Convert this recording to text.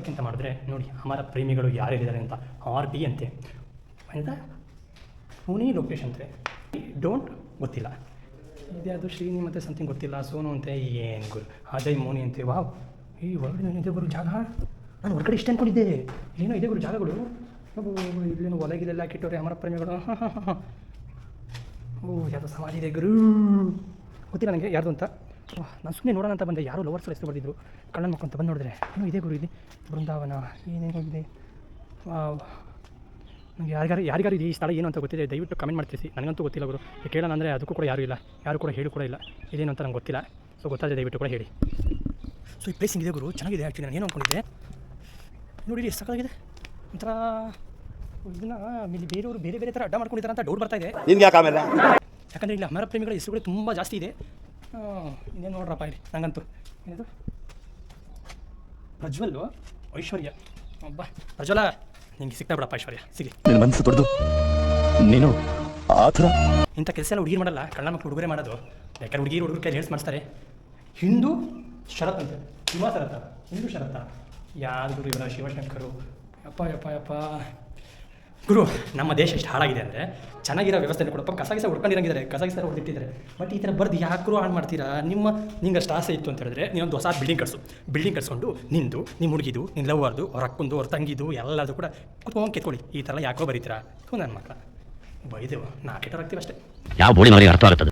ಮಾಡೋದಕ್ಕಿಂತ ಮಾಡಿದ್ರೆ ನೋಡಿ ಅಮರ ಪ್ರೇಮಿಗಳು ಯಾರು ಹೇಳಿದ್ದಾರೆ ಅಂತ RP ಅಂತೆ ಅಂತ ಪುಣೆ ಲೊಕೇಶನ್ ಅಂತೆ ಡೋಂಟ್ ಗೊತ್ತಿಲ್ಲ ಇದ್ಯಾವುದು ಶ್ರೀನಿ ಮತ್ತು ಸಮಥಿಂಗ್ ಗೊತ್ತಿಲ್ಲ ಸೋನು ಅಂತೆ ಏನು ಗುರು ಅಜಯ್ ಮೋನಿ ಅಂತೆ ವಾವ್ ಈ ಹೊರಗಡೆ ಏನಿದೆ ಗುರು ಜಾಗ ನಾನು ಹೊರಗಡೆ ಇಷ್ಟ ಅಂದ್ಕೊಂಡಿದ್ದೆ ಏನೋ ಇದೆ ಗುರು ಜಾಗಗಳು ಇಲ್ಲೇನು ಒಲಗಿಲೆಲ್ಲ ಹಾಕಿಟ್ಟವ್ರೆ ಅಮರ ಪ್ರೇಮಿಗಳು ಓ ಯಾವುದೋ ಸಮಾಧಿ ಇದೆ ಗುರು ಗೊತ್ತಿಲ್ಲ ನನಗೆ ಯಾರ್ದು ಅಂತ ನಾನು ಸುಮ್ಮನೆ ನೋಡೋಣ ಅಂತ ಬಂದೆ ಯಾರು ಲವರ್ಸ್ ಹೆಸರು ಬಂದಿದ್ರು ಕಣ್ಣನ್ನು ಮಕ್ಕಂತ ಬಂದು ನೋಡಿದ್ರೆ ಏನೋ ಇದೆ ಗುರು ಇಲ್ಲಿ ಬೃಂದಾವನ ಏನೇನೋ ಇದೆ ನನಗೆ ಯಾರಿಗಾರು ಇದೆ ಈ ಸ್ಥಳ ಏನು ಅಂತ ಗೊತ್ತಿದೆ ದಯವಿಟ್ಟು ಕಮೆಂಟ್ ಮಾಡ್ತೀವಿ ನನಗಂತೂ ಗೊತ್ತಿಲ್ಲ ಗುರು ಕೇಳೋಣ ಅಂದರೆ ಅದಕ್ಕೂ ಕೂಡ ಯಾರೂ ಇಲ್ಲ ಯಾರು ಕೂಡ ಹೇಳಿ ಕೂಡ ಇಲ್ಲ ಇದೇನು ಅಂತ ನಂಗೆ ಗೊತ್ತಿಲ್ಲ ಸೊ ಗೊತ್ತಾದರೆ ದಯವಿಟ್ಟು ಕೂಡ ಹೇಳಿ ಸೊ ಈ ಪ್ಲೇಸ್ ಹಿಂಗಿದೆ ಗುರು ಚೆನ್ನಾಗಿದೆ ಆ್ಯಕ್ಚುಲಿ ನಾನು ಏನು ಅಂದ್ಕೊಂಡಿದ್ದೆ ನೋಡಿ ಎಷ್ಟು ಸಕ್ಕತ್ತಾಗಿದೆ ಒಂಥರ ಇದನ್ನು ಇಲ್ಲಿ ಬೇರೆಯವರು ಬೇರೆ ಬೇರೆ ಥರ ಅಡ್ಡ ಮಾಡ್ಕೊಂಡಿದ್ದಾರೆ ಅಂತ ಡೌಟ್ ಬರ್ತಾ ಇದೆ ಯಾಕಂದರೆ ಇಲ್ಲಿ ಅಮರ ಪ್ರೇಮಿಗಳ ಹೆಸರುಗಳು ತುಂಬ ಜಾಸ್ತಿ ಇದೆ ಇನ್ನೇನು ನೋಡ್ರಪ್ಪ ಇಲ್ಲಿ ನಂಗಂತೂ ಏನಿದು ಪ್ರಜ್ವಲ್ ಐಶ್ವರ್ಯ ಒಬ್ಬ ಪ್ರಜ್ವಲ ನಿಂಗೆ ಸಿಗ್ತಾ ಬಿಡಪ್ಪ ಐಶ್ವರ್ಯ ಸಿಗಿ ನಿನ್ನ ಮನಸ್ಸು ದೊಡ್ಡದು ನೀನು ಆ ಥರ ಇಂಥ ಕೆಲಸ ಎಲ್ಲ ಹುಡುಗಿರು ಮಾಡಲ್ಲ ಕಳ್ಳ ಮಕ್ಕಳು ಹುಡುಗರೇ ಮಾಡೋದು ಯಾಕಂದ್ರೆ ಹುಡುಗರ ಕೈ ಹೇಳ್ಸ್ ಮಾಡಿಸ್ತಾರೆ ಹಿಂದೂ ಶರತ್ ಅಂತ ಹಿಮಾ ಶರತ್ತ ಹಿಂದೂ ಶರತ್ತ ಯಾರು ಗುರು ಇವರ ಶಿವಶಂಕರು ಯಪ್ಪ ಗುರು ನಮ್ಮ ದೇಶ ಎಷ್ಟು ಹಾಳಾಗಿದೆ ಅಂದರೆ ಚೆನ್ನಾಗಿರೋ ವ್ಯವಸ್ಥೆ ಕೊಡಪ್ಪ ಕಸ ಹೊಡ್ಕೊಂಡಿರಂಗಿದ್ದಾರೆ ಕಸ ಹೊಡೆದಿಟ್ಟಿದ್ದಾರೆ ಬಟ್ ಈ ಥರ ಬರ್ದು ಯಾಕರೂ ಹಾಳು ಮಾಡ್ತೀರಾ ನಿಂಗೆ ಅಷ್ಟು ಆಸೆ ಇತ್ತು ಅಂತ ಹೇಳಿದ್ರೆ ನೀನೊಂದು ಹೊಸ ಬಿಲ್ಡಿಂಗ್ ಕಟ್ಸ್ಕೊಂಡು ನಿಂದು ನಿಮ್ಮ ಹುಡುಗಿದು ನಿನ್ನ ಲವ್ವರ್ದು ಅವ್ರ ಅಕ್ಕಂದು ಅವ್ರ ತಂಗಿದು ಎಲ್ಲದು ಕೂಡ ಕುತ್ಕೊಂಡು ಕೆತ್ಕೊಳ್ಳಿ ಈ ಥರ ಯಾಕೋ ಬರೀತೀರಾ ನನ್ನ ಮಕ್ಕಳ ಬೈದೇವು ನಾಲ್ಕು ಆಗ್ತೀವಿ ಅಷ್ಟೇ ಯಾವ ಬೋಳಿ ಮರಿ ಅರ್ಥ ಆಗುತ್ತದೆ